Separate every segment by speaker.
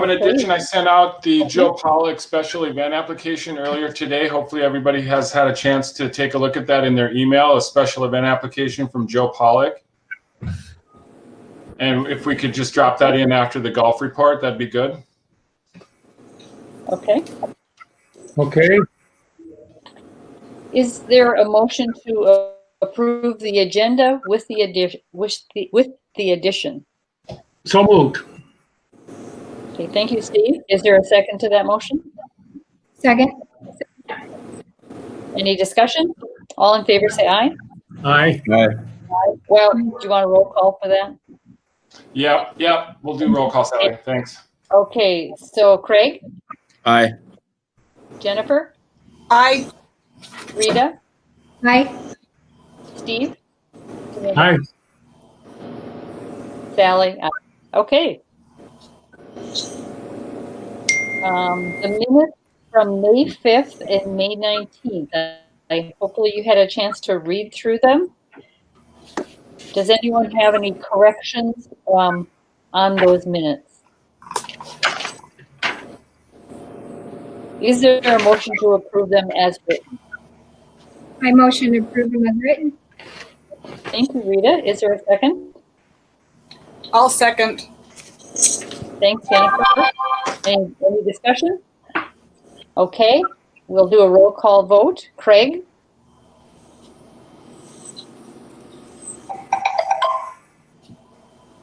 Speaker 1: an addition. I sent out the Joe Pollock special event application earlier today. Hopefully everybody has had a chance to take a look at that in their email, a special event application from Joe Pollock. And if we could just drop that in after the golf report, that'd be good.
Speaker 2: Okay.
Speaker 3: Okay,
Speaker 2: Is there a motion to approve the agenda with the addition?
Speaker 3: so moved.
Speaker 2: Okay, thank you, Steve. Is there a second to that motion?
Speaker 4: Second.
Speaker 2: Any discussion? All in favor, say aye.
Speaker 3: Aye.
Speaker 2: Well, do you want a roll call for that?
Speaker 1: Yeah, we'll do roll call, Sally. Thanks.
Speaker 2: Okay, so Craig,
Speaker 5: Aye.
Speaker 2: Jennifer,
Speaker 6: Aye.
Speaker 2: Rita,
Speaker 4: Aye.
Speaker 2: Steve,
Speaker 3: Aye.
Speaker 2: Sally. Aye. Okay. The minutes from May 5th and May 19th. Hopefully you had a chance to read through them. Does anyone have any corrections on those minutes? Is there a motion to approve them as written?
Speaker 4: I motion to approve them as written.
Speaker 2: Thank you, Rita. Is there a second?
Speaker 6: I'll second.
Speaker 2: Thanks, Jennifer. Any discussion? Okay, we'll do a roll call vote. Craig?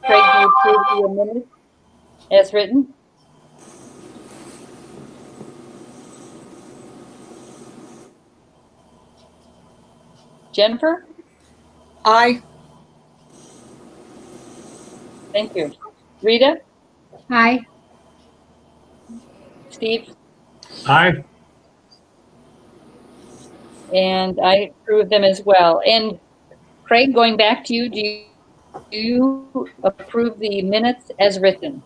Speaker 2: Craig, do you approve the amendment as written? Jennifer?
Speaker 6: Aye.
Speaker 2: Thank you. Rita?
Speaker 4: Aye.
Speaker 2: Steve?
Speaker 3: Aye.
Speaker 2: And I approve them as well. And Craig, going back to you, do you approve the minutes as written?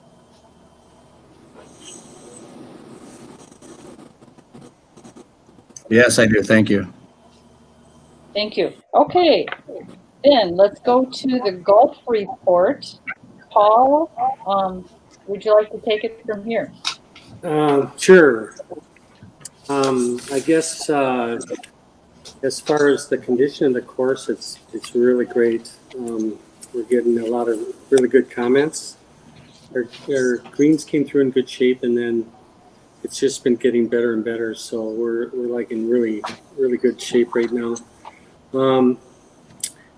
Speaker 5: Yes, I do. Thank you.
Speaker 2: Thank you. Okay, then let's go to the golf report. Paul, would you like to take it from here?
Speaker 7: Sure. I guess as far as the condition of the course, it's really great. We're getting a lot of really good comments. Our greens came through in good shape, and then it's just been getting better and better. So we're like in really good shape right now.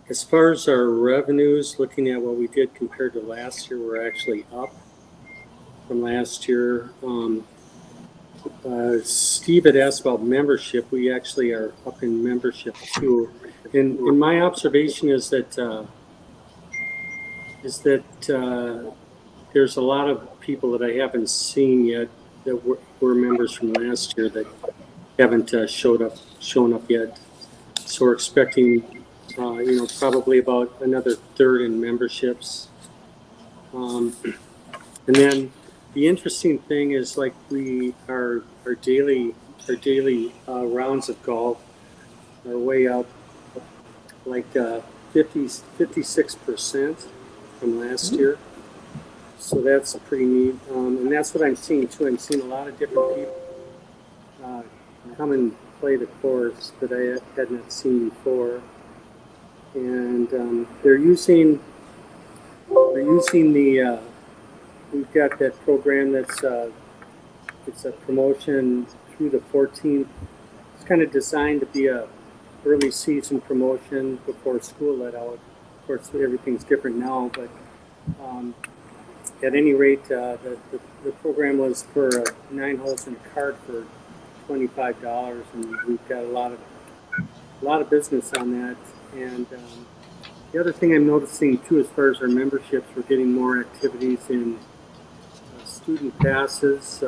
Speaker 7: As far as our revenues, looking at what we did compared to last year, we're actually up from last year. Steve had asked about membership. We actually are up in membership too. And my observation is that there's a lot of people that I haven't seen yet that were members from last year that haven't shown up yet. So we're expecting, probably about another third in memberships. And then the interesting thing is, like, our daily rounds of golf are way up, like 56% from last year. So that's pretty neat. And that's what I'm seeing too. I'm seeing a lot of different people come and play the course that I had not seen before. And they're using the we've got that program that's it's a promotion through the 14th. It's kind of designed to be a early season promotion before school let out. Of course, everything's different now, but at any rate, the program was for 9 holes in a cart for $25, and we've got a lot of business on that. And the other thing I'm noticing too, as far as our memberships, we're getting more activities in student passes,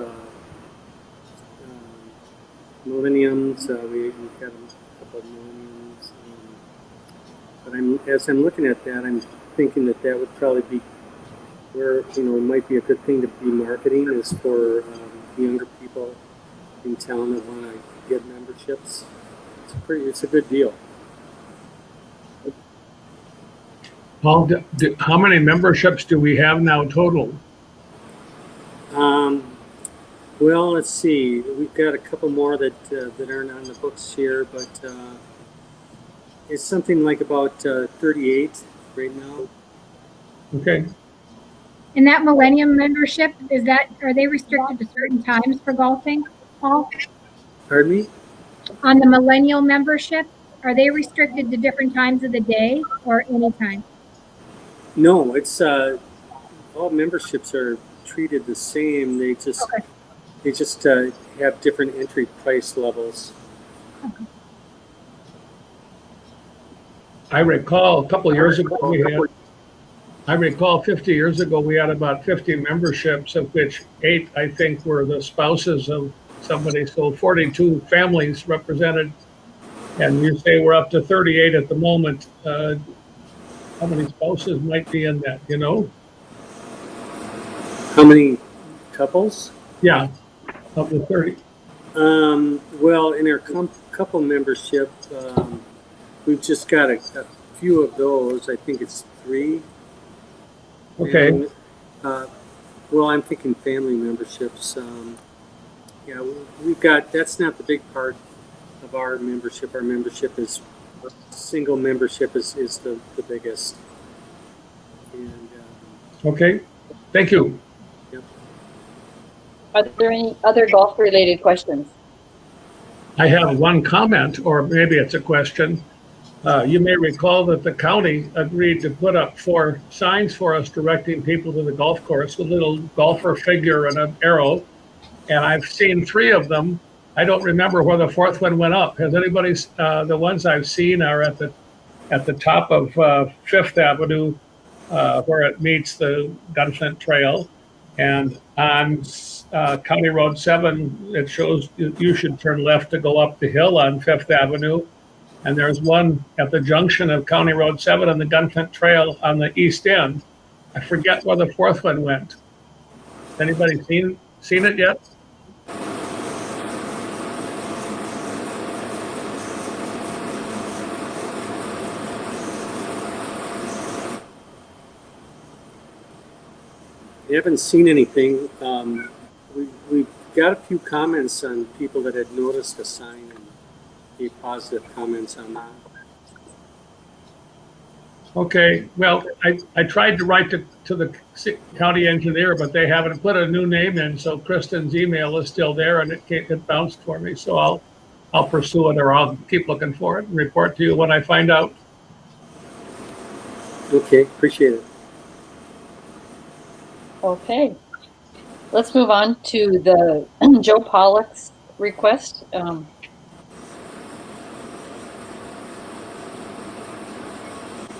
Speaker 7: millenniums. We've got a couple of millenniums. But as I'm looking at that, I'm thinking that would probably be where, it might be a good thing to be marketing, is for younger people in town that want to get memberships. It's a good deal.
Speaker 3: Paul, how many memberships do we have now total?
Speaker 7: Well, let's see. We've got a couple more that aren't on the books here, but it's something like about 38 right now.
Speaker 3: Okay.
Speaker 4: And that Millennium membership, are they restricted to certain times for golfing, Paul?
Speaker 7: Pardon me?
Speaker 4: On the Millennial membership, are they restricted to different times of the day or any time?
Speaker 7: No, it's all memberships are treated the same. They just have different entry price levels.
Speaker 3: I recall a couple of years ago I recall 50 years ago we had about 50 memberships, of which 8 I think were the spouses of somebody. So 42 families represented, and you say we're up to 38 at the moment. How many spouses might be in that? You know?
Speaker 7: How many couples?
Speaker 3: Yeah, of the 30.
Speaker 7: Well, in our couple membership, we've just got a few of those. I think it's 3.
Speaker 3: Okay.
Speaker 7: And, well, I'm thinking family memberships. Yeah, we've got, that's not the big part of our membership. Our membership is, single membership is the biggest. And,
Speaker 3: Okay. Thank you.
Speaker 7: yep.
Speaker 2: Are there any other golf-related questions?
Speaker 3: I have one comment, or maybe it's a question. You may recall that the county agreed to put up 4 signs for us directing people to the golf course, a little golfer figure and an arrow. And I've seen 3 of them. I don't remember where the 4th one went up. Has anybody? The ones I've seen are at the top of 5th Avenue, where it meets the Gunflint Trail, and on County Road 7, it shows you should turn left to go up the hill on 5th Avenue. And there's one at the junction of County Road 7 and the Gunflint Trail on the east end. I forget where the 4th one went. Has anybody seen it yet?
Speaker 7: I haven't seen anything. We've got a few comments on people that had noticed a sign and gave positive comments on that.
Speaker 3: Okay, well, I tried to write to the county engineer, but they haven't put a new name in, so Kristen's email is still there and it bounced for me. So I'll pursue it, or I'll keep looking for it and report to you when I find out.
Speaker 7: Okay, appreciate it.
Speaker 2: Okay. Let's move on to the Joe Pollock's request.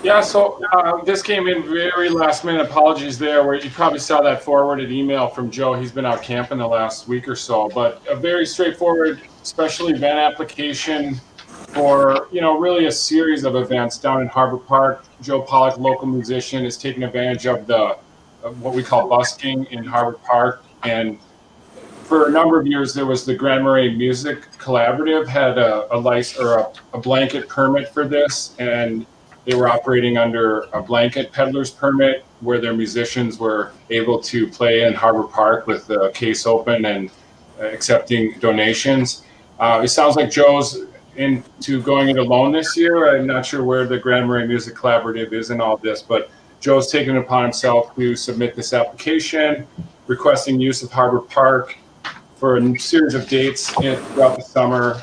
Speaker 1: Yeah, so this came in very last minute. Apologies there, where you probably saw that forwarded email from Joe. He's been out camping the last week or so, but a very straightforward special event application for, really a series of events down in Harbor Park. Joe Pollock, local musician, is taking advantage of what we call busking in Harbor Park. And for a number of years, there was the Grand Marais Music Collaborative had a license or a blanket permit for this, and they were operating under a blanket peddler's permit where their musicians were able to play in Harbor Park with the case open and accepting donations. It sounds like Joe's into going it alone this year. I'm not sure where the Grand Marais Music Collaborative is in all this, but Joe's taken it upon himself to submit this application, requesting use of Harbor Park for a series of dates throughout the summer,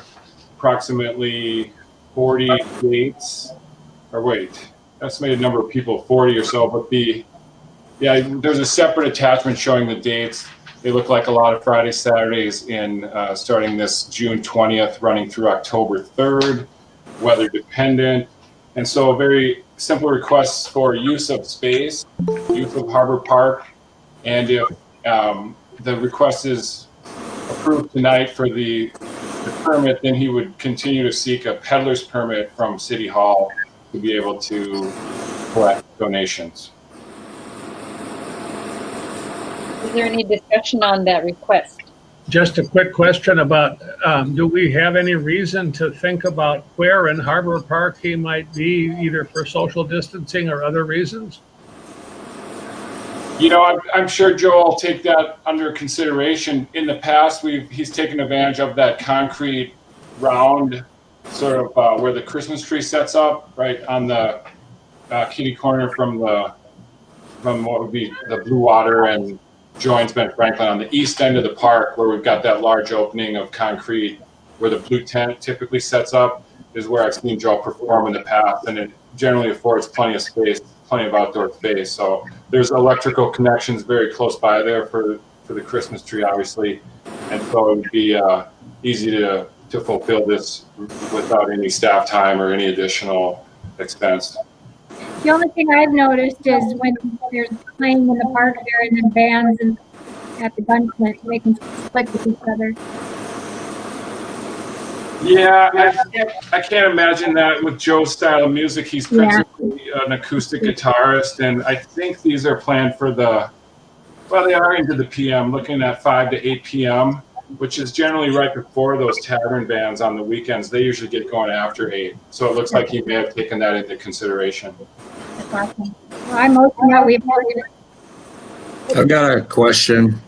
Speaker 1: approximately 40 dates. Or wait, estimated number of people, 40 or so, but there's a separate attachment showing the dates. They look like a lot of Fridays, Saturdays starting this June 20th, running through October 3rd, weather dependent. And so a very simple request for use of space, use of Harbor Park. And if the request is approved tonight for the permit, then he would continue to seek a peddler's permit from City Hall to be able to collect donations.
Speaker 2: Is there any discussion on that request?
Speaker 3: Just a quick question about, do we have any reason to think about where in Harbor Park he might be, either for social distancing or other reasons?
Speaker 1: I'm sure Joe will take that under consideration. In the past, he's taken advantage of that concrete round, sort of where the Christmas tree sets up, right on the kitty corner from what would be the Blue Water and joins Ben Franklin on the east end of the park, where we've got that large opening of concrete where the blue tent typically sets up, is where I've seen Joe perform in the past, and it generally affords plenty of space, plenty of outdoor space. So there's electrical connections very close by there for the Christmas tree, obviously, and so it would be easy to fulfill this without any staff time or any additional expense.
Speaker 4: The only thing I've noticed is when there's playing in the park there and then bands and at the gun clip, they can click with each other.
Speaker 1: Yeah, I can't imagine that with Joe's style of music. He's principally an acoustic guitarist, and I think these are planned for they are into the PM, looking at 5 to 8 p.m., which is generally right before those tavern bands on the weekends. They usually get going after 8, so it looks like he may have taken that into consideration.
Speaker 4: That's awesome. Well, I'm hoping that we've already.
Speaker 5: I've got a question.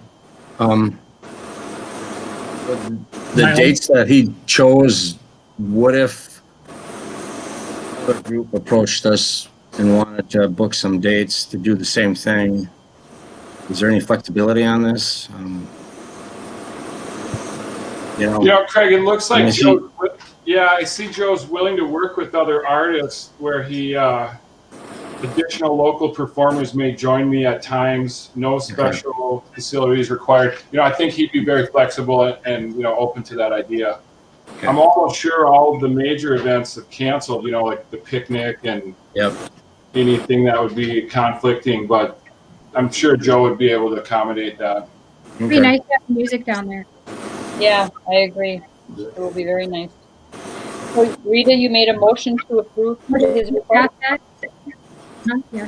Speaker 5: The dates that he chose, what if a group approached us and wanted to book some dates to do the same thing? Is there any flexibility on this?
Speaker 1: Craig, it looks like Joe. Yeah, I see Joe's willing to work with other artists where he additional local performers may join me at times. No special facilities required. I think he'd be very flexible and open to that idea. Okay. I'm almost sure all of the major events have canceled. Like the picnic and anything that would be conflicting. But I'm sure Joe would be able to accommodate that.
Speaker 4: It'd be nice to have music down there.
Speaker 2: Yeah, I agree. It will be very nice. So, Rita, you made a motion to approve his request.
Speaker 4: Yeah.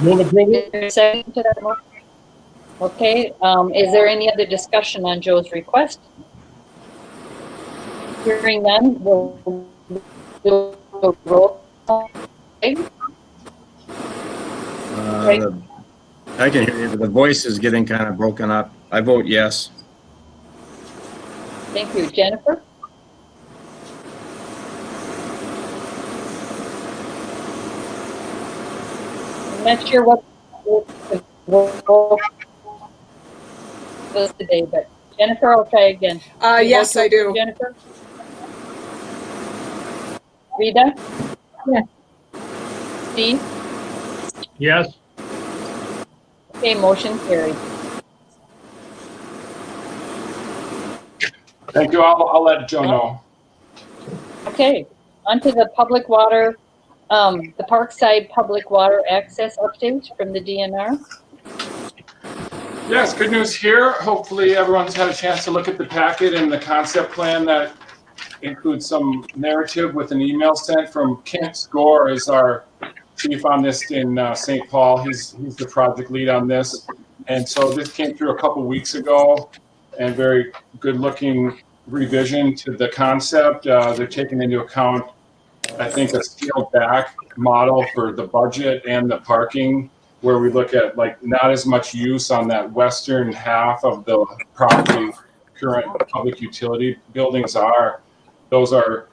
Speaker 3: Move approval.
Speaker 2: Is there a second to that motion? Okay. Is there any other discussion on Joe's request? Hearing none, we'll do a roll call. Okay.
Speaker 5: I can hear you, but the voice is getting kind of broken up. I vote yes.
Speaker 2: Thank you. Jennifer? I'm not sure what the roll was today, but Jennifer, I'll try again.
Speaker 6: Yes, I do.
Speaker 2: Jennifer? Rita?
Speaker 4: Yes.
Speaker 2: Steve?
Speaker 3: Yes.
Speaker 2: Okay, motion carried.
Speaker 1: Thank you. I'll let Joe know.
Speaker 2: Okay, onto the public water, the Parkside Public Water Access update from the DNR.
Speaker 1: Yes, good news here. Hopefully everyone's had a chance to look at the packet and the concept plan that includes some narrative with an email sent from Kent Score, is our chief on this in St. Paul. He's the project lead on this. And so this came through a couple weeks ago, and very good looking revision to the concept. They're taking into account, I think, a scaled back model for the budget and the parking, where we look at like not as much use on that western half of the property current public utility buildings are. Those are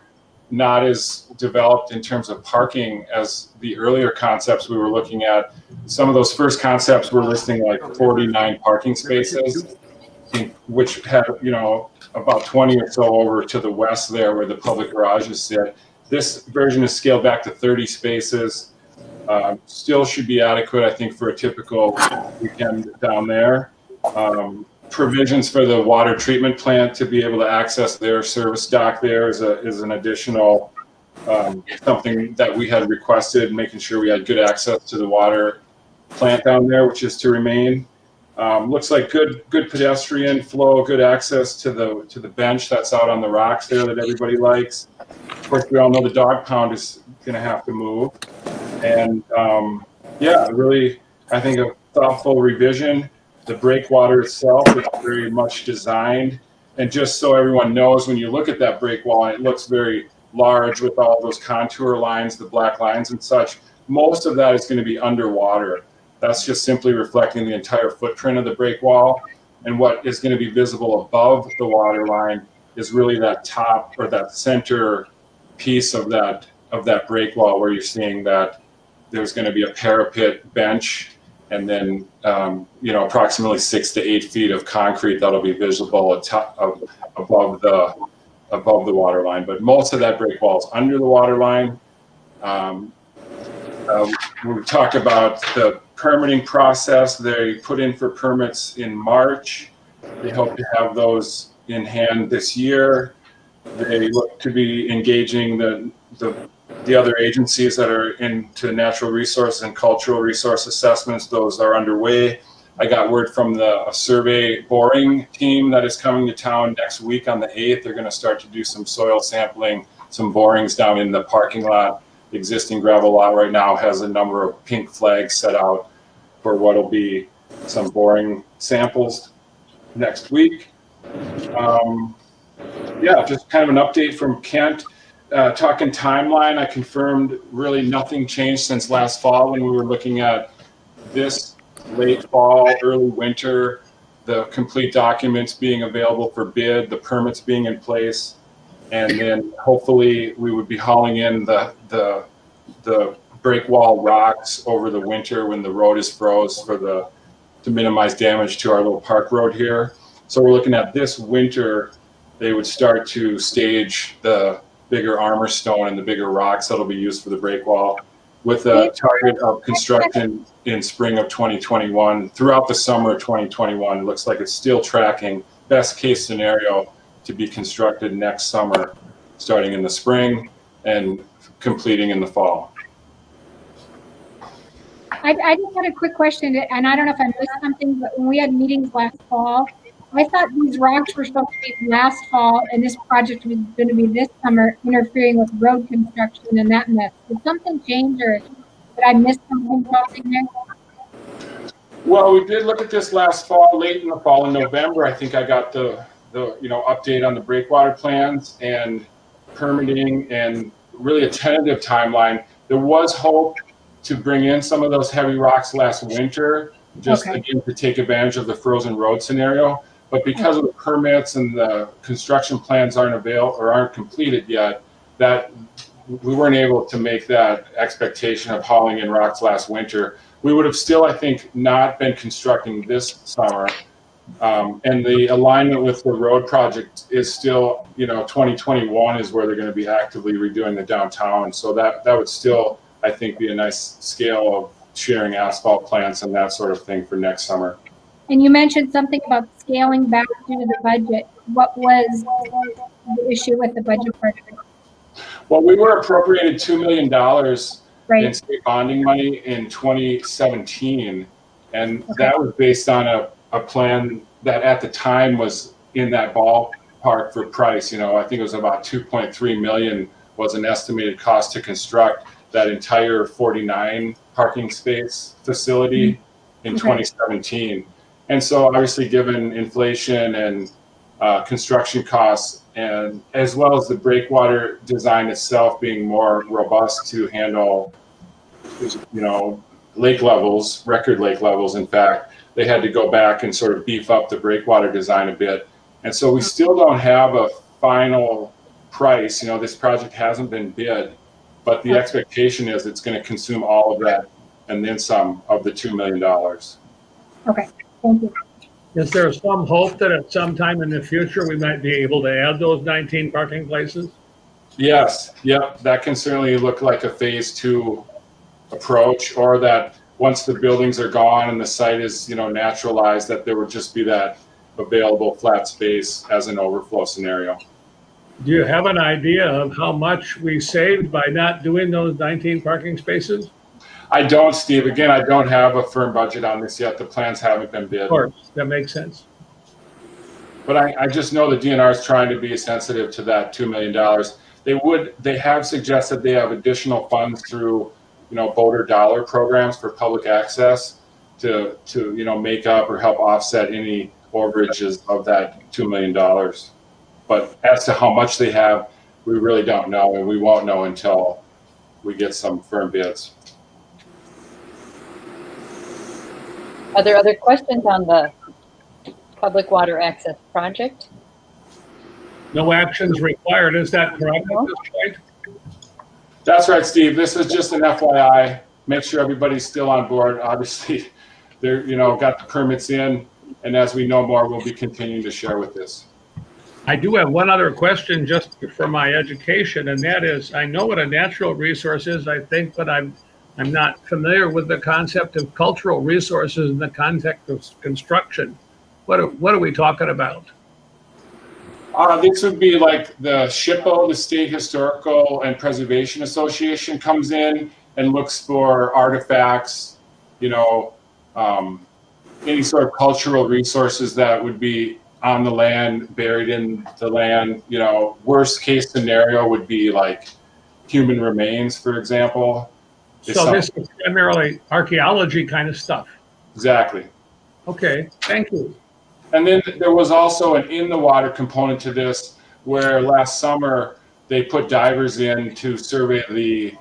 Speaker 1: not as developed in terms of parking as the earlier concepts we were looking at. Some of those first concepts were listing like 49 parking spaces, which had, about 20 or so over to the west there where the public garages sit. This version is scaled back to 30 spaces. Still should be adequate, I think, for a typical weekend down there. Provisions for the water treatment plant to be able to access their service dock there is an additional something that we had requested, making sure we had good access to the water plant down there, which is to remain. Looks like good pedestrian flow, good access to the bench that's out on the rocks there that everybody likes. Of course, we all know the dog pound is going to have to move. And really, I think a thoughtful revision. The breakwater itself is very much designed. And just so everyone knows, when you look at that breakwall, it looks very large with all those contour lines, the black lines and such. Most of that is going to be underwater. That's just simply reflecting the entire footprint of the break wall. And what is going to be visible above the water line is really that top or that center piece of that break wall where you're seeing that there's going to be a parapet bench and then approximately 6 to 8 feet of concrete that'll be visible above the water line. But most of that break wall is under the water line. We talk about the permitting process. They put in for permits in March. They hope to have those in hand this year. They look to be engaging the other agencies that are into natural resource and cultural resource assessments. Those are underway. I got word from a survey boring team that is coming to town next week on the 8th. They're going to start to do some soil sampling, some borings down in the parking lot. The existing gravel lot right now has a number of pink flags set out for what will be some boring samples next week. Just kind of an update from Kent. Talking timeline, I confirmed really nothing changed since last fall when we were looking at this late fall, early winter, the complete documents being available for bid, the permits being in place, and then hopefully we would be hauling in the break wall rocks over the winter when the road is froze to minimize damage to our little park road here. So we're looking at this winter, they would start to stage the bigger armor stone and the bigger rocks that'll be used for the break wall, with a target of construction in spring of 2021. Throughout the summer of 2021, it looks like it's still tracking best case scenario to be constructed next summer, starting in the spring and completing in the fall.
Speaker 4: I just had a quick question, and I don't know if I missed something, but when we had meetings last fall, I thought these rocks were supposed to be last fall, and this project was going to be this summer, interfering with road construction and that mess. Did something change, or did I miss something there?
Speaker 1: Well, we did look at this last fall, late in the fall, in November. I think I got the update on the Breakwater plans and permitting and really a tentative timeline. There was hope to bring in some of those heavy rocks last winter, just again to take advantage of the frozen road scenario. But because of the permits and the construction plans aren't completed yet, that we weren't able to make that expectation of hauling in rocks last winter. We would have still, I think, not been constructing this summer. And the alignment with the road project is still, 2021 is where they're going to be actively redoing the downtown. So that would still, I think, be a nice scale of sharing asphalt plants and that sort of thing for next summer.
Speaker 4: And you mentioned something about scaling back due to the budget. What was the issue with the budget project?
Speaker 1: Well, we were appropriated $2 million
Speaker 4: Right.
Speaker 1: in state bonding money in 2017. And that was based on a plan that at the time was in that ballpark for price. I think it was about 2.3 million was an estimated cost to construct that entire 49 parking space facility in 2017. And so obviously given inflation and construction costs, and as well as the breakwater design itself being more robust to handle, lake levels, record lake levels, in fact, they had to go back and sort of beef up the breakwater design a bit. And so we still don't have a final price. This project hasn't been bid, but the expectation is it's going to consume all of that and then some of the $2 million.
Speaker 4: Okay, thank you.
Speaker 3: Is there some hope that at some time in the future we might be able to add those 19 parking places?
Speaker 1: Yes, that can certainly look like a phase 2 approach, or that once the buildings are gone and the site is, naturalized, that there would just be that available flat space as an overflow scenario.
Speaker 3: Do you have an idea of how much we saved by not doing those 19 parking spaces?
Speaker 1: I don't, Steve. Again, I don't have a firm budget on this yet. The plans haven't been bid.
Speaker 3: Of course, that makes sense.
Speaker 1: But I just know the DNR is trying to be sensitive to that $2 million. They have suggested they have additional funds through, voter dollar programs for public access to make up or help offset any overages of that $2 million. But as to how much they have, we really don't know, and we won't know until we get some firm bids.
Speaker 2: Are there other questions on the public water access project?
Speaker 3: No actions required, is that correct at this point?
Speaker 1: That's right, Steve. This is just an FYI. Make sure everybody's still on board. Obviously, they're, got the permits in, and as we know more, we'll be continuing to share with this.
Speaker 3: I do have one other question just for my education, and that is, I know what a natural resource is, I think, but I'm not familiar with the concept of cultural resources in the context of construction. What are we talking about?
Speaker 1: This would be like the SHPO, the State Historical and Preservation Association, comes in and looks for artifacts, any sort of cultural resources that would be on the land, buried in the land. Worst case scenario would be like human remains, for example.
Speaker 3: So this is primarily archaeology kind of stuff.
Speaker 1: Exactly.
Speaker 3: Okay, thank you.
Speaker 1: And then there was also an in the water component to this, where last summer they put divers in to survey the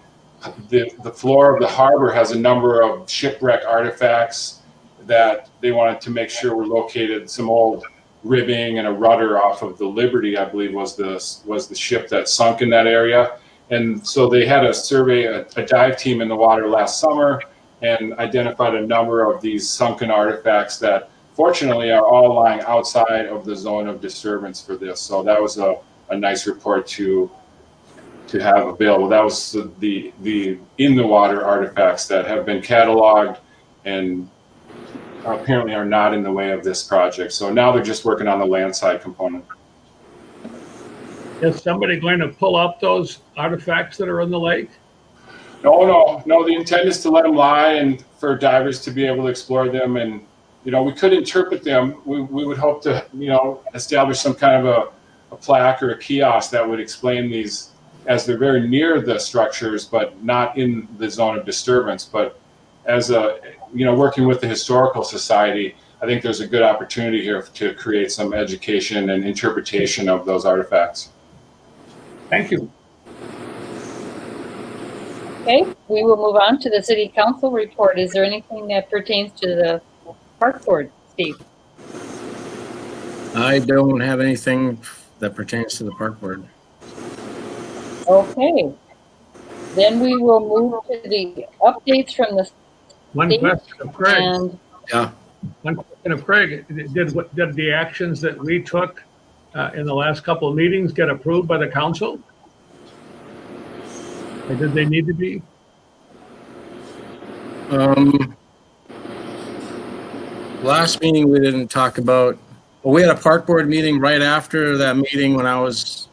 Speaker 1: floor of the harbor. Has a number of shipwreck artifacts that they wanted to make sure were located. Some old ribbing and a rudder off of the Liberty, I believe, was the ship that sunk in that area. And so they had a survey, a dive team in the water last summer, and identified a number of these sunken artifacts that fortunately are all lying outside of the zone of disturbance for this. So that was a nice report to have available. That was the in the water artifacts that have been cataloged and apparently are not in the way of this project. So now they're just working on the land side component.
Speaker 3: Is somebody going to pull up those artifacts that are in the lake?
Speaker 1: No. The intent is to let them lie and for divers to be able to explore them. And, we could interpret them. We would hope to, establish some kind of a plaque or a kiosk that would explain these as they're very near the structures, but not in the zone of disturbance. But as working with the Historical Society, I think there's a good opportunity here to create some education and interpretation of those artifacts.
Speaker 3: Thank you.
Speaker 2: Okay, we will move on to the city council report. Is there anything that pertains to the park board, Steve?
Speaker 5: I don't have anything that pertains to the park board.
Speaker 2: Okay. Then we will move to the updates from the
Speaker 3: One
Speaker 2: state.
Speaker 3: question of Craig.
Speaker 2: And
Speaker 5: Yeah.
Speaker 3: One question of Craig. Did the actions that we took in the last couple of meetings get approved by the council? Or did they need to be?
Speaker 5: Last meeting we didn't talk about. Well, we had a park board meeting right after that meeting when I was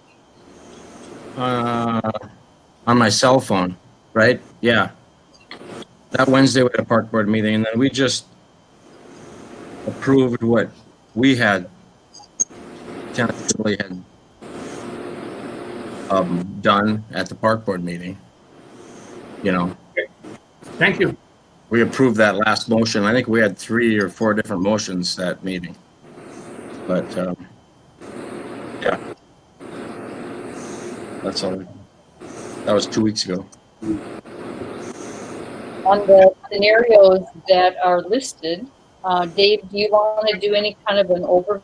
Speaker 5: on my cell phone, right? Yeah. That Wednesday we had a park board meeting, and then we just approved what we had tentatively had done at the park board meeting.
Speaker 3: Thank you.
Speaker 5: We approved that last motion. I think we had 3 or 4 different motions that meeting. But yeah, that's all. That was 2 weeks ago.
Speaker 2: on the scenarios that are listed, Dave, do you want to do any kind of an overview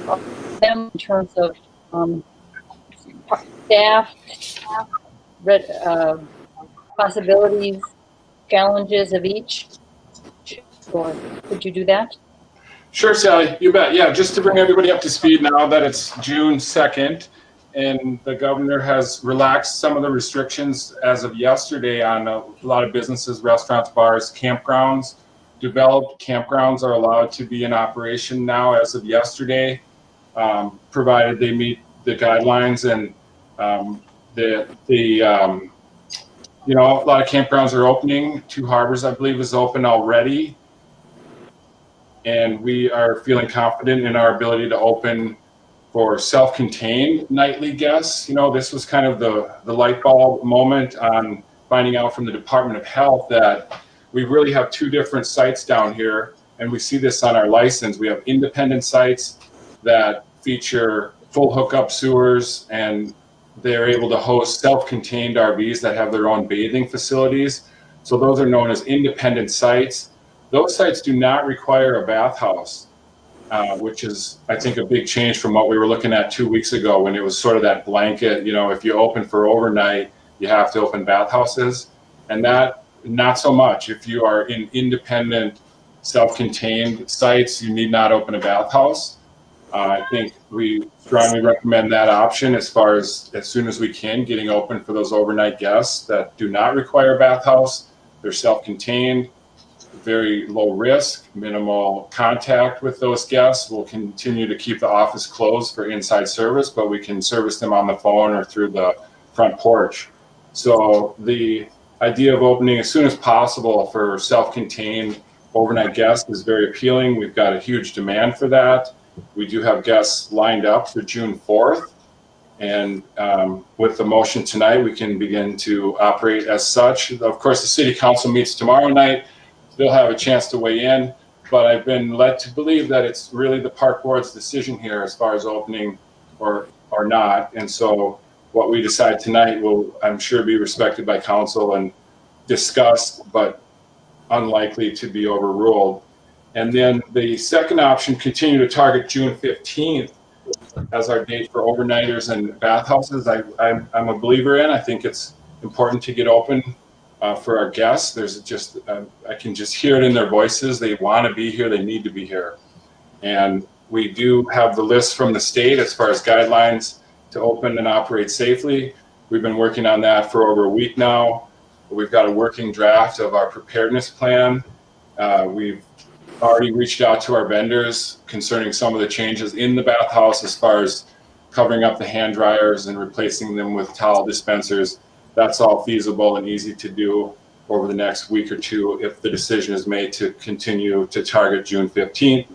Speaker 2: of them in terms of staff, possibilities, challenges of each? Or could you do that?
Speaker 1: Sure, Sally, you bet. Yeah, just to bring everybody up to speed now that it's June 2nd and the governor has relaxed some of the restrictions as of yesterday on a lot of businesses, restaurants, bars, campgrounds. Developed campgrounds are allowed to be in operation now as of yesterday, provided they meet the guidelines. And a lot of campgrounds are opening. 2 Harbors, I believe, is open already. And we are feeling confident in our ability to open for self-contained nightly guests. This was kind of the light bulb moment on finding out from the Department of Health that we really have 2 different sites down here. And we see this on our license. We have independent sites that feature full hookup sewers, and they're able to host self-contained RVs that have their own bathing facilities. So those are known as independent sites. Those sites do not require a bathhouse, which is, I think, a big change from what we were looking at 2 weeks ago when it was sort of that blanket, if you open for overnight, you have to open bathhouses. And that, not so much. If you are in independent, self-contained sites, you need not open a bathhouse. I think we strongly recommend that option as soon as we can, getting open for those overnight guests that do not require a bathhouse. They're self-contained, very low risk, minimal contact with those guests. We'll continue to keep the office closed for inside service, but we can service them on the phone or through the front porch. So the idea of opening as soon as possible for self-contained overnight guests is very appealing. We've got a huge demand for that. We do have guests lined up for June 4th. And with the motion tonight, we can begin to operate as such. Of course, the city council meets tomorrow night. They'll have a chance to weigh in, but I've been led to believe that it's really the park board's decision here as far as opening or not. And so what we decide tonight will, I'm sure, be respected by council and discussed, but unlikely to be overruled. And then the second option, continue to target June 15th as our date for overnighters and bathhouses. I'm a believer in. I think it's important to get open for our guests. There's just, I can just hear it in their voices. They want to be here. They need to be here. And we do have the list from the state as far as guidelines to open and operate safely. We've been working on that for over a week now. We've got a working draft of our preparedness plan. We've already reached out to our vendors concerning some of the changes in the bathhouse as far as covering up the hand dryers and replacing them with towel dispensers. That's all feasible and easy to do over the next week or two if the decision is made to continue to target June 15th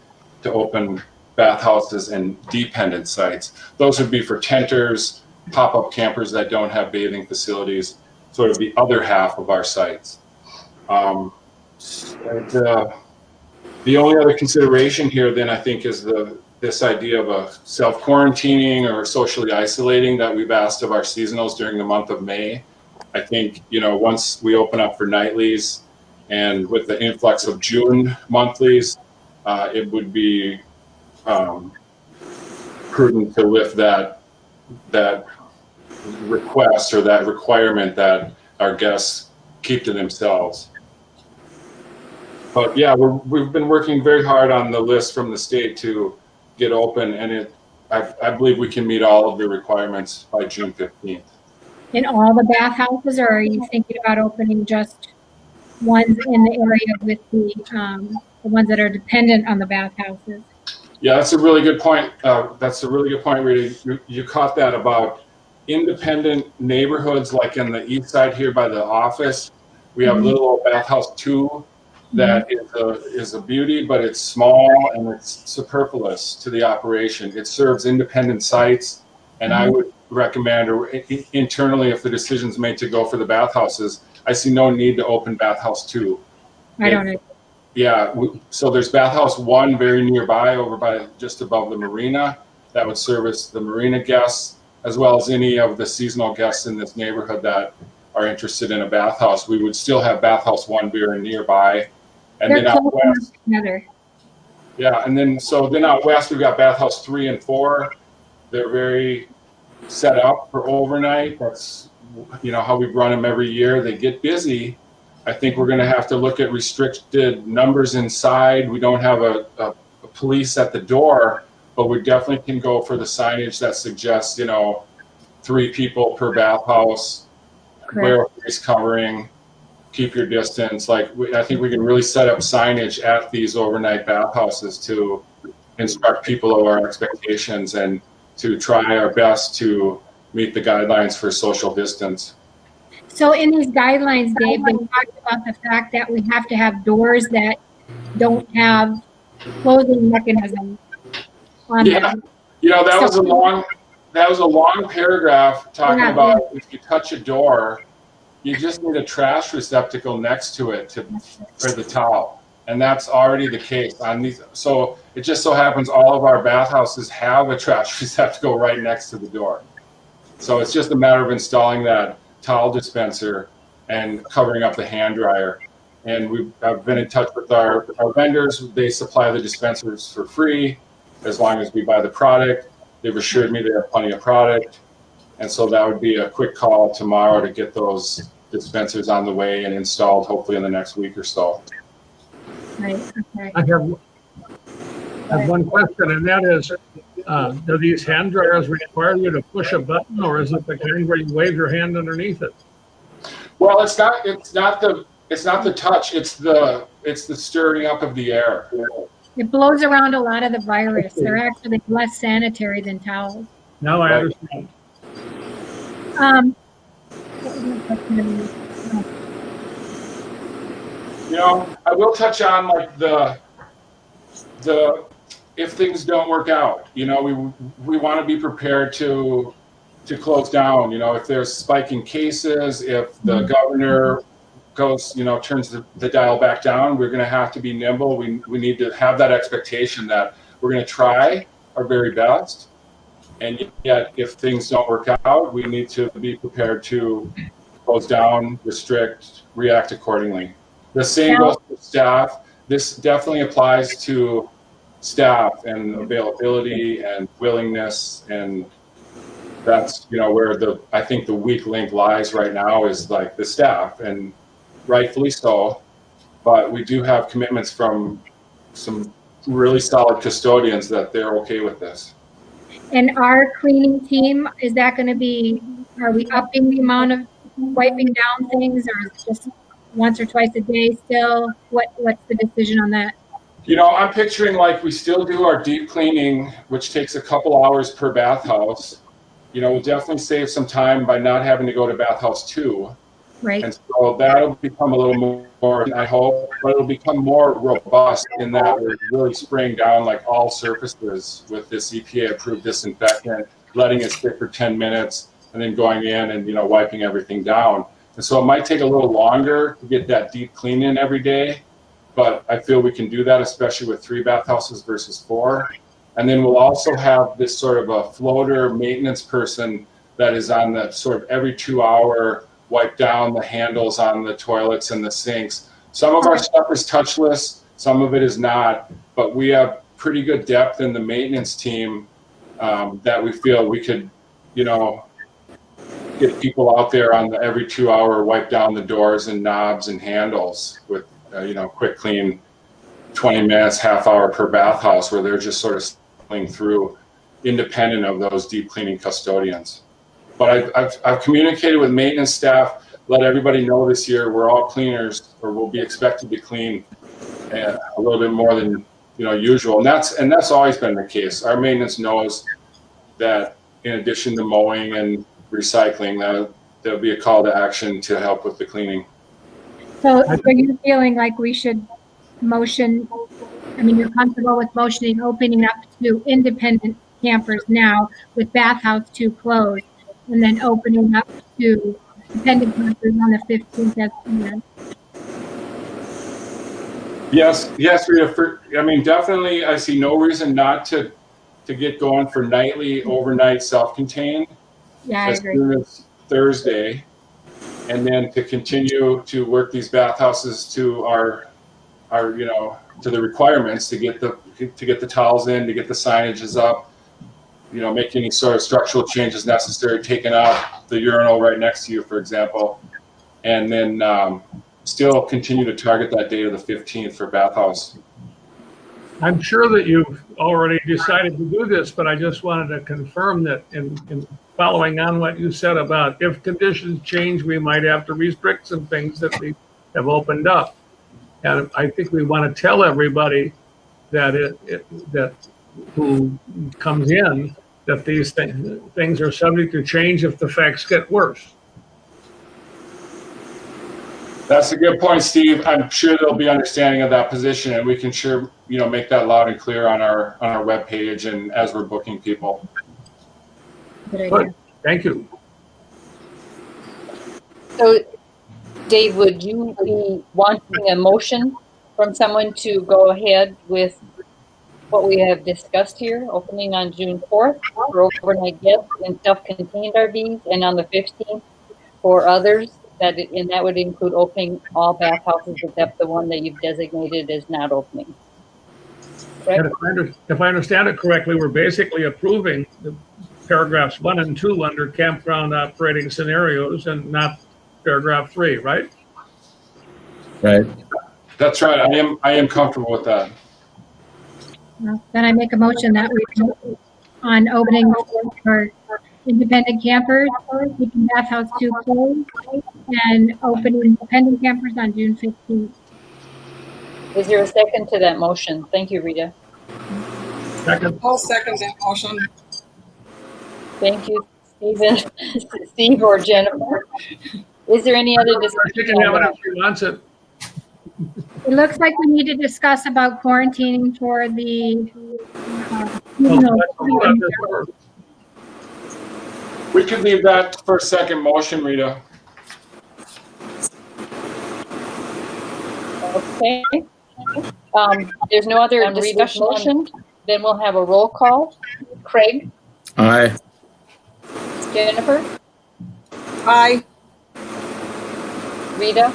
Speaker 1: to open bathhouses and dependent sites. Those would be for tenters, pop-up campers that don't have bathing facilities, sort of the other half of our sites. The only other consideration here then I think is this idea of a self-quarantining or socially isolating that we've asked of our seasonals during the month of May. I think, once we open up for nightlies and with the influx of June monthlies, it would be prudent to lift that request or that requirement that our guests keep to themselves. But yeah, we've been working very hard on the list from the state to get open, and I believe we can meet all of the requirements by June 15th.
Speaker 4: In all the bathhouses, or are you thinking about opening just ones in the area with the ones that are dependent on the bathhouses?
Speaker 1: Yeah, that's a really good point. Rita. You caught that about independent neighborhoods, like in the east side here by the office. We have little old bathhouse 2 that is a beauty, but it's small and it's superfluous to the operation. It serves independent sites, and I would recommend, or internally, if the decision's made to go for the bathhouses, I see no need to open bathhouse 2.
Speaker 4: I don't know.
Speaker 1: Yeah, so there's bathhouse 1 very nearby, over by just above the marina, that would service the marina guests, as well as any of the seasonal guests in this neighborhood that are interested in a bathhouse. We would still have bathhouse 1 very nearby. And
Speaker 4: They're
Speaker 1: then out
Speaker 4: close
Speaker 1: west,
Speaker 4: together.
Speaker 1: yeah, and then out west we've got bathhouse 3 and 4. They're very set up for overnight. That's how we run them every year. They get busy. I think we're going to have to look at restricted numbers inside. We don't have a police at the door, but we definitely can go for the signage that suggests 3 people per bathhouse. Wear a face covering, keep your distance. I think we can really set up signage at these overnight bathhouses to instruct people of our expectations and to try our best to meet the guidelines for social distance.
Speaker 4: So in these guidelines, Dave, they talked about the fact that we have to have doors that don't have closing mechanisms on them.
Speaker 1: That was a long paragraph talking about if you touch a door, you just need a trash receptacle next to it for the towel. And that's already the case on these. So it just so happens all of our bathhouses have a trash receptacle right next to the door. So it's just a matter of installing that towel dispenser and covering up the hand dryer. And I've been in touch with our vendors. They supply the dispensers for free as long as we buy the product. They've assured me they have plenty of product. And so that would be a quick call tomorrow to get those dispensers on the way and installed hopefully in the next week or so.
Speaker 4: Right, okay.
Speaker 3: I have one question, and that is, do these hand dryers require you to push a button, or is it the kind where you wave your hand underneath it?
Speaker 1: Well, it's not the touch, it's the stirring up of the air.
Speaker 4: It blows around a lot of the virus. They're actually less sanitary than towels.
Speaker 3: Now I
Speaker 1: Right.
Speaker 3: understand.
Speaker 4: What was my question?
Speaker 1: You know, I will touch on like the if things don't work out, you know, we want to be prepared to close down. You know, if there's spiking cases, if the governor goes, you know, turns the dial back down, we're going to have to be nimble. We need to have that expectation that we're going to try our very best. And yet, if things don't work out, we need to be prepared to close down, restrict, react accordingly. The same goes for staff. This definitely applies to staff and availability and willingness, and that's, you know, where I think the weak link lies right now is like the staff, and rightfully so. But we do have commitments from some really solid custodians that they're okay with this.
Speaker 4: And our cleaning team, is that going to be, are we upping the amount of wiping down things, or is it just once or twice a day still? What's the decision on that?
Speaker 1: You know, I'm picturing like we still do our deep cleaning, which takes a couple hours per bathhouse. You know, we'll definitely save some time by not having to go to bathhouse 2.
Speaker 4: Right.
Speaker 1: And so that'll become a little more, I hope, but it'll become more robust in that we're really spraying down like all surfaces with this EPA approved disinfectant, letting it sit for 10 minutes and then going in and, you know, wiping everything down. And so it might take a little longer to get that deep clean in every day, but I feel we can do that, especially with 3 bathhouses versus 4. And then we'll also have this sort of a floater maintenance person that is on the sort of every 2-hour wipe down the handles on the toilets and the sinks. Some of our stuff is touchless, some of it is not, but we have pretty good depth in the maintenance team that we feel we could, you know, get people out there on the every 2-hour wipe down the doors and knobs and handles with, you know, quick clean, 20 minutes, half hour per bathhouse, where they're just sort of cycling through independent of those deep cleaning custodians. But I've communicated with maintenance staff, let everybody know this year we're all cleaners, or we'll be expected to clean a little bit more than, you know, usual. And that's always been the case. Our maintenance knows that in addition to mowing and recycling, there'll be a call to action to help with the cleaning.
Speaker 4: So are you feeling like we should motion, I mean, you're comfortable with motioning, opening up to independent campers now with bathhouse 2 closed, and then opening up to dependent campers on the 15th as planned?
Speaker 1: Yes, Rita. I mean, definitely, I see no reason not to get going for nightly, overnight, self-contained.
Speaker 4: Yeah, I
Speaker 1: as
Speaker 4: agree.
Speaker 1: soon as Thursday, and then to continue to work these bathhouses to our you know, to the requirements to get the towels in, to get the signages up, you know, make any sort of structural changes necessary, taking out the urinal right next to you, for example, and then still continue to target that date of the 15th for bathhouse.
Speaker 3: I'm sure that you've already decided to do this, but I just wanted to confirm that in following on what you said about if conditions change, we might have to restrict some things that we have opened up. And I think we want to tell everybody that that who comes in that these things are subject to change if the facts get worse.
Speaker 1: That's a good point, Steve. I'm sure there'll be understanding of that position, and we can sure, you know, make that loud and clear on our webpage and as we're booking people.
Speaker 4: Good idea.
Speaker 3: Good. Thank you.
Speaker 2: So, Dave, would you be wanting a motion from someone to go ahead with what we have discussed here, opening on June 4th for overnight guests and self-contained RVs, and on the 15th for others And that would include opening all bathhouses except the one that you've designated as not opening. Correct?
Speaker 3: And if I understand it correctly, we're basically approving the paragraphs 1 and 2 under campground operating scenarios and not paragraph 3, right?
Speaker 5: Right.
Speaker 1: That's right. I am comfortable with that.
Speaker 4: Well, then I make a motion that we vote on opening for independent campers, keeping bathhouse 2 closed, and opening independent campers on June 15th.
Speaker 2: Is there a second to that motion? Thank you, Rita.
Speaker 3: Second.
Speaker 6: I'll second that motion.
Speaker 2: Thank you, Stephen, Steve or Jennifer. Is there any other
Speaker 3: She
Speaker 2: discussion?
Speaker 3: can have it if she wants it.
Speaker 4: It looks like we need to discuss about quarantining for the
Speaker 1: We could leave that for a second motion, Rita.
Speaker 2: Okay. There's no other discussion motion. Then we'll have a roll call. Craig,
Speaker 5: Aye.
Speaker 2: Jennifer,
Speaker 6: Aye.
Speaker 2: Rita,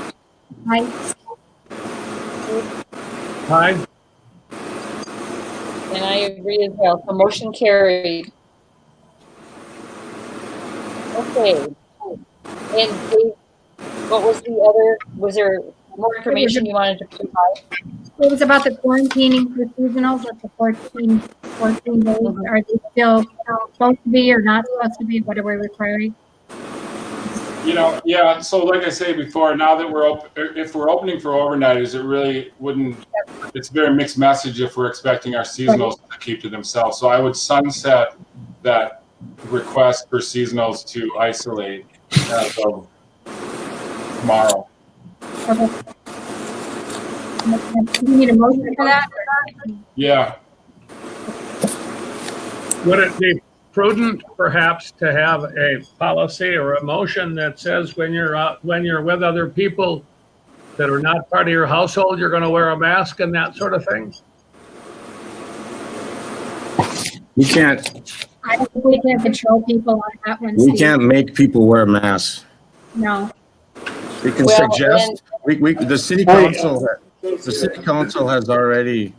Speaker 4: Aye.
Speaker 3: Aye.
Speaker 2: and I agree as well. So motion carried. Okay. And Dave, what was the other, was there more information you wanted to provide?
Speaker 4: It was about the quarantining for seasonals at the 14 days. Are they still supposed to be or not supposed to be? What are we requiring?
Speaker 1: You know, yeah. So like I say before, now that if we're opening for overnighters, it really wouldn't. It's a very mixed message if we're expecting our seasonals to keep to themselves. So I would sunset that request for seasonals to isolate as of tomorrow.
Speaker 4: Okay. Do you need a motion for that?
Speaker 1: Yeah.
Speaker 3: Would it be prudent perhaps to have a policy or a motion that says when you're with other people that are not part of your household, you're going to wear a mask and that sort of thing?
Speaker 5: We can't,
Speaker 4: I don't think we can control people on that one.
Speaker 5: we
Speaker 4: Steve.
Speaker 5: can't make people wear masks.
Speaker 4: No.
Speaker 5: We can
Speaker 2: Well,
Speaker 5: suggest, the city council has already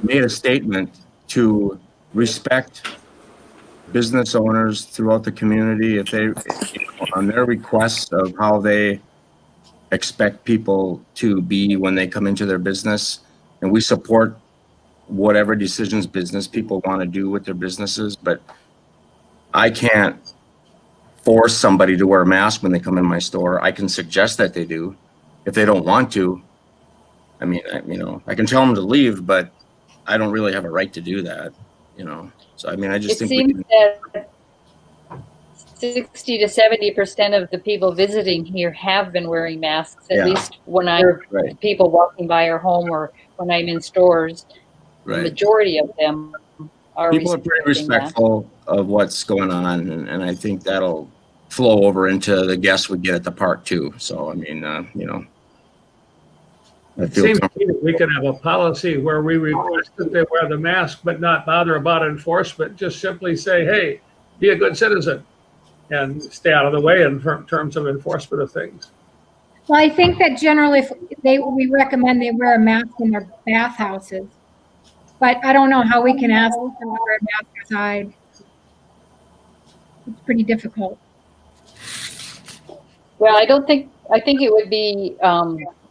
Speaker 5: made a statement to respect business owners throughout the community if they, on their requests of how they expect people to be when they come into their business. And we support whatever decisions business people want to do with their businesses, but I can't force somebody to wear a mask when they come in my store. I can suggest that they do. If they don't want to, I mean, I can tell them to leave, but I don't really have a right to do that, So, I mean, I just
Speaker 2: It
Speaker 5: think
Speaker 2: seems that 60 to 70% of the people visiting here have been wearing masks, at
Speaker 5: Yeah.
Speaker 2: least when I hear
Speaker 5: Right.
Speaker 2: people walking by our home or when I'm in stores. The
Speaker 5: right.
Speaker 2: majority of them are
Speaker 5: People are pretty
Speaker 2: respecting that.
Speaker 5: respectful of what's going on, and I think that'll flow over into the guests we get at the park too. So, I mean, I
Speaker 3: It
Speaker 5: feel
Speaker 3: seems to
Speaker 5: comfortable.
Speaker 3: me that we can have a policy where we request that they wear the mask, but not bother about enforcement. Just simply say, hey, be a good citizen and stay out of the way in terms of enforcement of things.
Speaker 4: Well, I think that generally we recommend they wear a mask in their bathhouses. But I don't know how we can ask them to wear a mask outside. It's pretty difficult.
Speaker 2: Well, I think it would be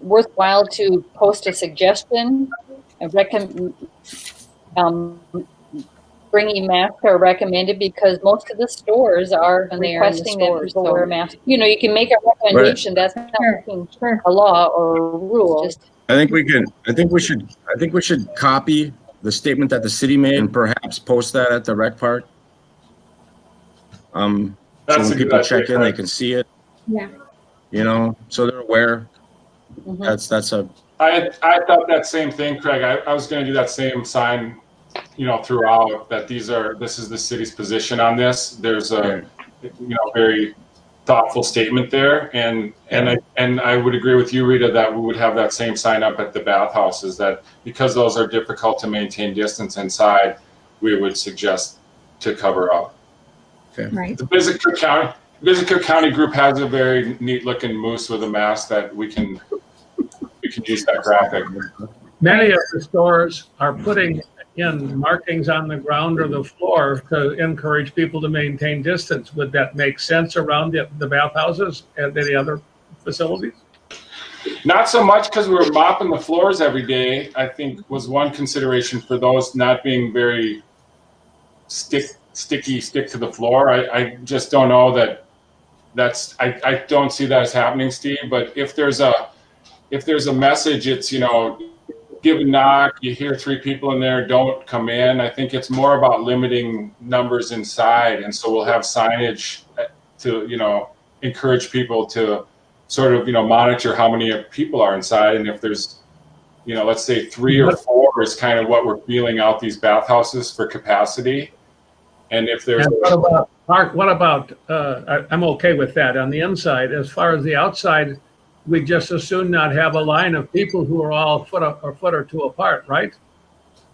Speaker 2: worthwhile to post a suggestion and bringing masks are recommended because most of the stores are requesting that people wear masks. You can make a recommendation. That's not
Speaker 4: Sure.
Speaker 2: a law or a rule. Just
Speaker 5: I think we should copy the statement that the city made and perhaps post that at the rec park. So
Speaker 1: That's
Speaker 5: when
Speaker 1: a good
Speaker 5: people check
Speaker 1: idea,
Speaker 5: in, they
Speaker 1: Craig.
Speaker 5: can see it,
Speaker 4: Yeah.
Speaker 5: so they're aware.
Speaker 2: mhm.
Speaker 1: I thought that same thing, Craig. I was going to do that same sign, throughout that this is the city's position on this. There's a, very thoughtful statement there, and I would agree with you, Rita, that we would have that same sign up at the bathhouses that because those are difficult to maintain distance inside, we would suggest to cover up.
Speaker 4: Right.
Speaker 1: The Visit Cook County group has a very neat looking moose with a mask that we can use that graphic.
Speaker 3: Many of the stores are putting in markings on the ground or the floor to encourage people to maintain distance. Would that make sense around the bathhouses and any other facilities?
Speaker 1: Not so much because we were mopping the floors every day, I think was one consideration for those not being very stick to the floor. I just don't know I don't see that as happening, Steve, but if there's a message, it's, give a knock, you hear 3 people in there, don't come in. I think it's more about limiting numbers inside. And so we'll have signage to, encourage people to sort of, monitor how many people are inside. And if there's, let's say 3 or 4 is kind of what we're feeling out these bathhouses for capacity. And if there's...
Speaker 3: And what about, Mark, I'm okay with that on the inside. As far as the outside, we just as soon not have a line of people who are all a foot or 2 apart, right?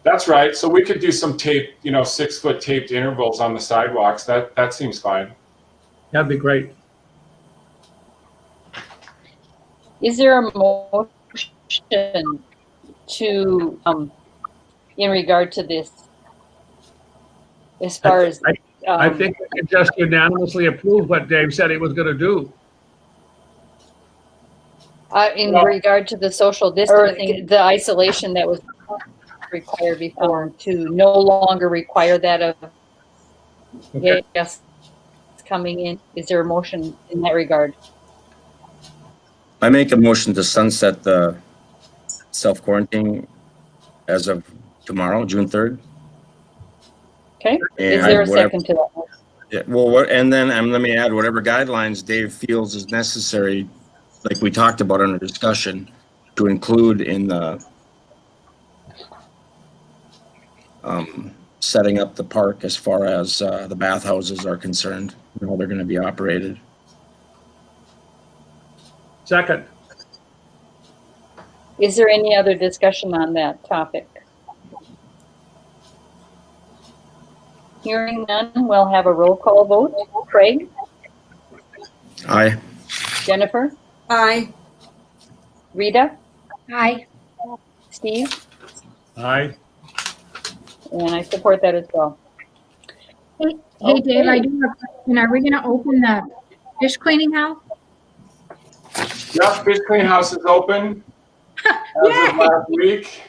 Speaker 1: That's right. So we could do some tape, 6-foot taped intervals on the sidewalks. That seems fine.
Speaker 3: That'd be great.
Speaker 2: Is there a motion to, in regard to this, as far as...
Speaker 3: I think we can just unanimously approve what Dave said he was going to do.
Speaker 2: in regard to the social distancing, the isolation that was required before, to no longer require that of guests coming in? Is there a motion in that regard?
Speaker 5: I make a motion to sunset the self-quarantine as of tomorrow, June 3rd.
Speaker 2: Okay,
Speaker 5: And
Speaker 2: is there a
Speaker 5: whatever-
Speaker 2: second to that?
Speaker 5: Yeah, well, and then let me add whatever guidelines Dave feels is necessary, like we talked about in our discussion, to include in the setting up the park as far as the bathhouses are concerned, and how they're going to be operated.
Speaker 3: Second.
Speaker 2: Is there any other discussion on that topic? Hearing none, we'll have a roll call vote. Craig?
Speaker 5: Aye.
Speaker 2: Jennifer?
Speaker 6: Aye.
Speaker 2: Rita?
Speaker 4: Aye.
Speaker 2: Steve?
Speaker 3: Aye.
Speaker 2: And I support that as well.
Speaker 4: Hey, Dave, I do have a question. Are we gonna open the fish cleaning house?
Speaker 1: Yep, fish clean house is open as of last week.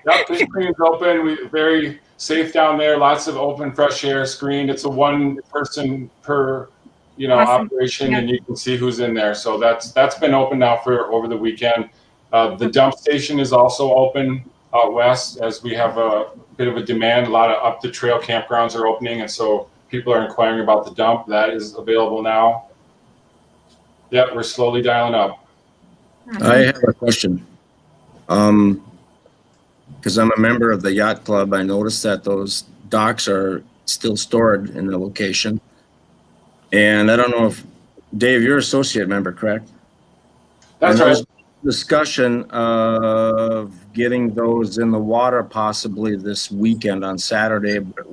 Speaker 1: Yep, fish clean is open. We're very safe down there. Lots of open, fresh air, screened. It's a one person per,
Speaker 4: Awesome.
Speaker 1: operation,
Speaker 4: Yeah.
Speaker 1: and you can see who's in there. So that's been open now for over the weekend. The dump station is also open out west, as we have a bit of a demand. A lot of up the trail campgrounds are opening, and so people are inquiring about the dump. That is available now. Yep, we're slowly dialing up.
Speaker 5: I have a question. Because I'm a member of the yacht club, I noticed that those docks are still stored in the location. And I don't know if, Dave, you're associate member, correct?
Speaker 1: That's
Speaker 5: And
Speaker 1: right.
Speaker 5: there's discussion of getting those in the water possibly this weekend on Saturday, but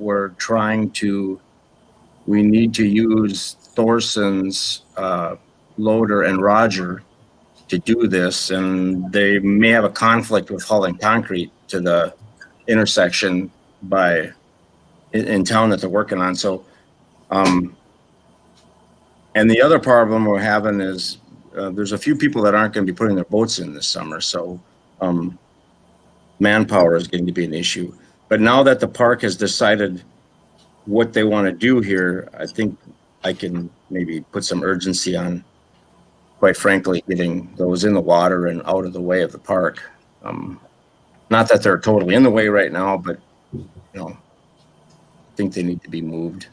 Speaker 5: we need to use Thorson's loader and Roger to do this, and they may have a conflict with hauling concrete to the intersection in town that they're working on. So, and the other problem we're having is there's a few people that aren't going to be putting their boats in this summer. So, manpower is going to be an issue. But now that the park has decided what they want to do here, I think I can maybe put some urgency on, quite frankly, getting those in the water and out of the way of the park. Not that they're totally in the way right now, but I think they need to be moved.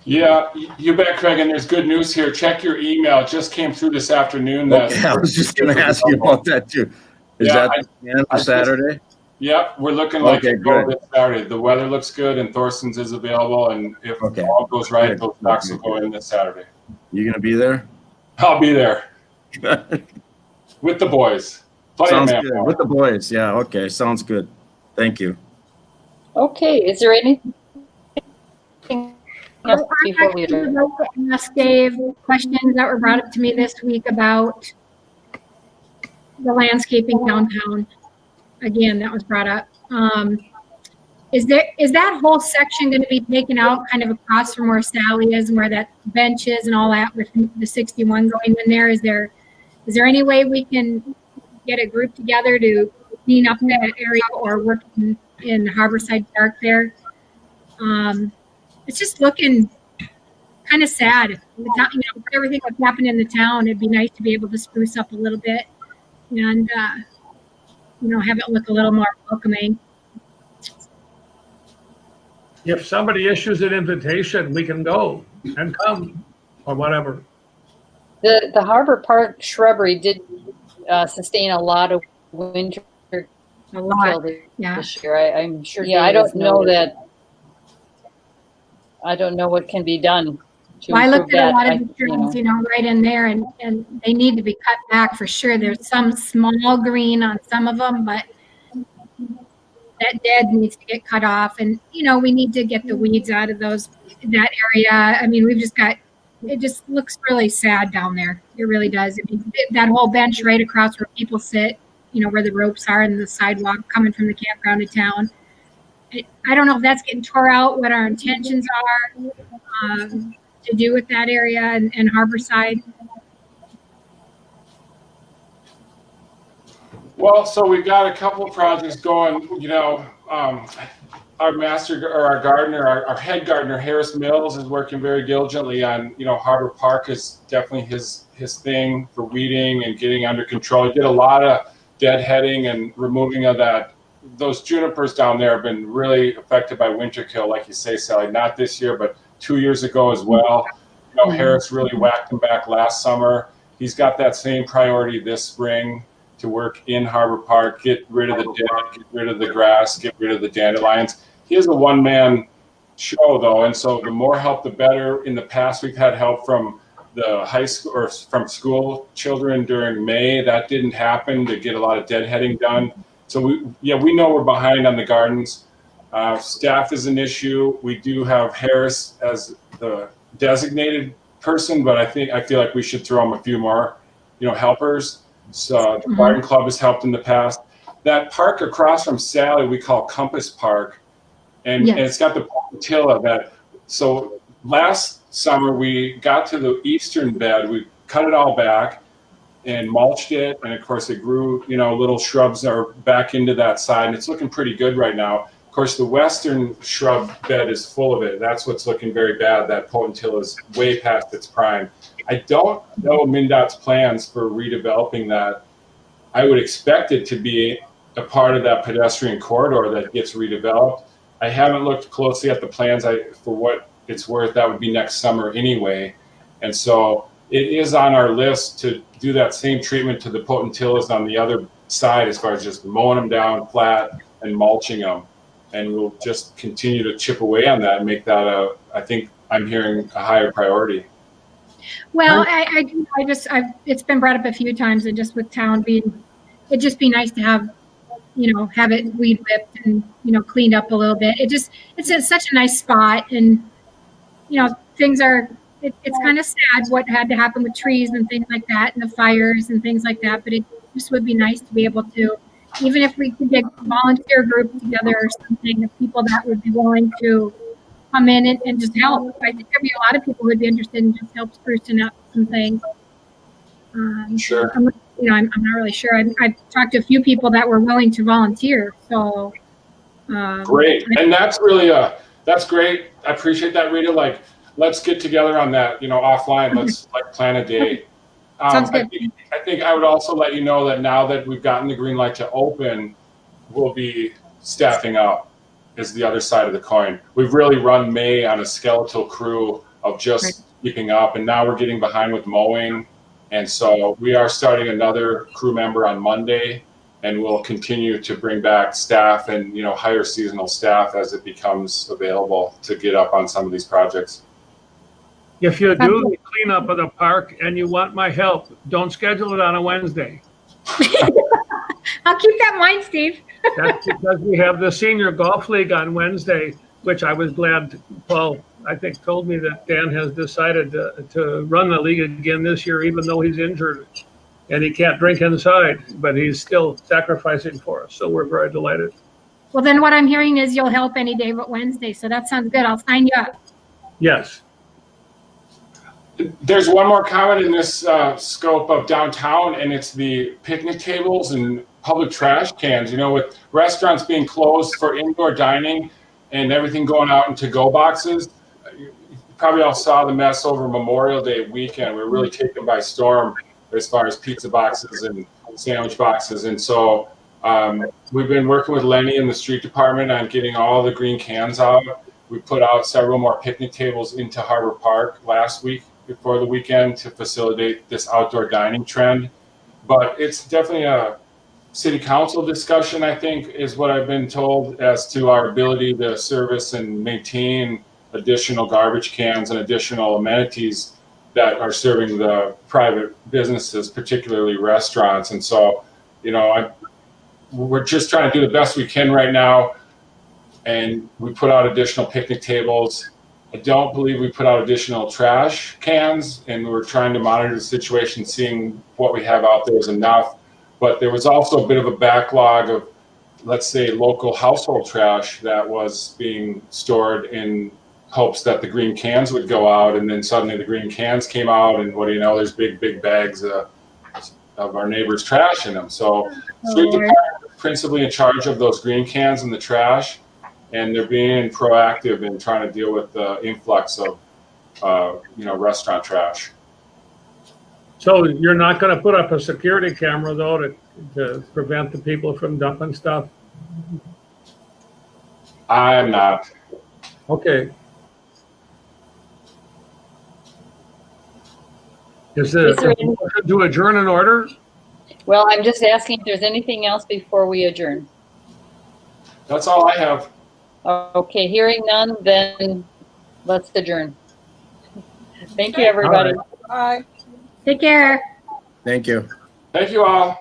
Speaker 1: Yeah, you bet, Craig. And there's good news here. Check your email. It just came through this afternoon.
Speaker 5: Okay, I was just going to ask you about that too. Is
Speaker 1: Yeah,
Speaker 5: that the plan for Saturday?
Speaker 1: Yep, we're looking like
Speaker 5: Okay,
Speaker 1: it go
Speaker 5: good.
Speaker 1: this Saturday. The weather looks good, and Thorson's is available. And if
Speaker 5: Okay.
Speaker 1: all goes right,
Speaker 5: Good.
Speaker 1: those docks will go in this Saturday.
Speaker 5: You going to be there?
Speaker 1: I'll be there with the boys. Plenty of
Speaker 5: Sounds
Speaker 1: manpower.
Speaker 5: good. With the boys. Yeah. Okay. Sounds good. Thank you.
Speaker 2: Okay, is there anything else
Speaker 4: I
Speaker 2: before we
Speaker 4: actually would
Speaker 2: adjourn?
Speaker 4: like to ask Dave questions that were brought up to me this week about the landscaping downtown. Again, that was brought up. Is that whole section going to be taken out kind of across from where Sally is and where that bench is and all that with the 61 going in there? Is there any way we can get a group together to clean up that area or work in Harborside Park there? It's just looking kind of sad. The town, with everything that's happened in the town, it'd be nice to be able to spruce up a little bit and have it look a little more welcoming.
Speaker 3: If somebody issues an invitation, we can go and come or whatever.
Speaker 2: The Harbor Park shrubbery did sustain a lot of winter
Speaker 4: A lot,
Speaker 2: kill
Speaker 4: yeah.
Speaker 2: this year. I'm sure. Yeah, I don't know that. I don't know what can be done to
Speaker 4: Well, I
Speaker 2: improve
Speaker 4: looked at a
Speaker 2: that.
Speaker 4: lot of the trees, right in there, and they need to be cut back for sure. There's some small green on some of them, but that dead needs to get cut off. And we need to get the weeds out of that area. I mean, it just looks really sad down there. It really does. I mean, that whole bench right across where people sit, where the ropes are and the sidewalk coming from the campground to town. I don't know if that's getting tore out, what our intentions are to do with that area and Harborside.
Speaker 1: Well, so we've got a couple of projects going. Our master or our gardener, our head gardener, Harris Mills, is working very diligently on. Harbor Park is definitely his thing for weeding and getting under control. He did a lot of deadheading and removing of that. Those junipers down there have been really affected by winter kill, like you say, Sally. Not this year, but 2 years ago as well. Harris really whacked them back last summer. He's got that same priority this spring to work in Harbor Park, get rid of the dead, get rid of the grass, get rid of the dandelions. He is a one-man show, though, and so the more help, the better. In the past, we've had help from the high school or from school children during May. That didn't happen to get a lot of deadheading done. So we know we're behind on the gardens. Staff is an issue. We do have Harris as the designated person, but I feel like we should throw him a few more, helpers. So the garden club has helped in the past. That park across from Sally, we call Compass Park, and it's got the potilla so last summer we got to the eastern bed. We cut it all back and mulched it, and of course it grew, little shrubs are back into that side, and it's looking pretty good right now. Of course, the western shrub bed is full of it. That's what's looking very bad. That potentilla is way past its prime. I don't know MnDOT's plans for redeveloping that. I would expect it to be a part of that pedestrian corridor that gets redeveloped. I haven't looked closely at the plans. For what it's worth, that would be next summer anyway. And so it is on our list to do that same treatment to the potentillas on the other side, as far as just mowing them down flat and mulching them. And we'll just continue to chip away on that and make that I think I'm hearing a higher priority.
Speaker 4: Well, it's been brought up a few times, and just with town it'd just be nice to have it weed whipped and, cleaned up a little bit. It's in such a nice spot, and, things are, it's kind of sad what had to happen with trees and things like that and the fires and things like that. But it just would be nice to be able to, even if we could get a volunteer group together or something, of people that would be willing to come in and just help. I think there'd be a lot of people who'd be interested in just help sprucing up some things.
Speaker 1: Sure.
Speaker 4: I'm not really sure. I've talked to a few people that were willing to volunteer. So
Speaker 1: great, and that's really that's great. I appreciate that, Rita. Let's get together on that. Offline. Let's plan a day.
Speaker 4: Sounds good.
Speaker 1: I think I would also let you know that now that we've gotten the green light to open, we'll be staffing up. Is the other side of the coin. We've really run May on a skeletal crew of just keeping up, and now we're getting behind with mowing. And so we are starting another crew member on Monday, and we'll continue to bring back staff and hire seasonal staff as it becomes available to get up on some of these projects.
Speaker 3: If you do the cleanup of the park and you want my help, don't schedule it on a Wednesday.
Speaker 4: I'll keep that in mind, Steve.
Speaker 3: That's because we have the senior golf league on Wednesday, which I was glad Paul I think, told me that Dan has decided to run the league again this year, even though he's injured and he can't drink inside, but he's still sacrificing for us. So we're very delighted.
Speaker 4: Well, then what I'm hearing is you'll help any day but Wednesday. So that sounds good. I'll sign you up.
Speaker 3: Yes.
Speaker 1: There's one more comment in this scope of downtown, and it's the picnic tables and public trash cans. You know, with restaurants being closed for indoor dining and everything going out into go boxes, you probably all saw the mess over Memorial Day weekend. We were really taken by storm as far as pizza boxes and sandwich boxes. And so we've been working with Lenny in the street department on getting all the green cans out. We put out several more picnic tables into Harbor Park last week before the weekend to facilitate this outdoor dining trend. But it's definitely a city council discussion, I think, is what I've been told, as to our ability to service and maintain additional garbage cans and additional amenities that are serving the private businesses, particularly restaurants. And so, you know, we're just trying to do the best we can right now. And we put out additional picnic tables. I don't believe we put out additional trash cans, and we're trying to monitor the situation, seeing what we have out there is enough. But there was also a bit of a backlog of, let's say, local household trash that was being stored in hopes that the green cans would go out, and then suddenly the green cans came out, and what do you know, there's big bags of our neighbors' trash in them. So street department is principally in charge of those green cans and the trash, and they're being proactive in trying to deal with the influx of restaurant trash.
Speaker 3: So you're not going to put up a security camera, though, to prevent the people from dumping stuff?
Speaker 1: I'm not.
Speaker 3: Okay. Is there a motion to adjourn in order?
Speaker 2: Well, I'm just asking if there's anything else before we adjourn.
Speaker 1: That's all I have.
Speaker 2: Okay, hearing none, then let's adjourn. Thank you, everybody.
Speaker 6: Bye.
Speaker 4: Take care.
Speaker 5: Thank you.
Speaker 1: Thank you all.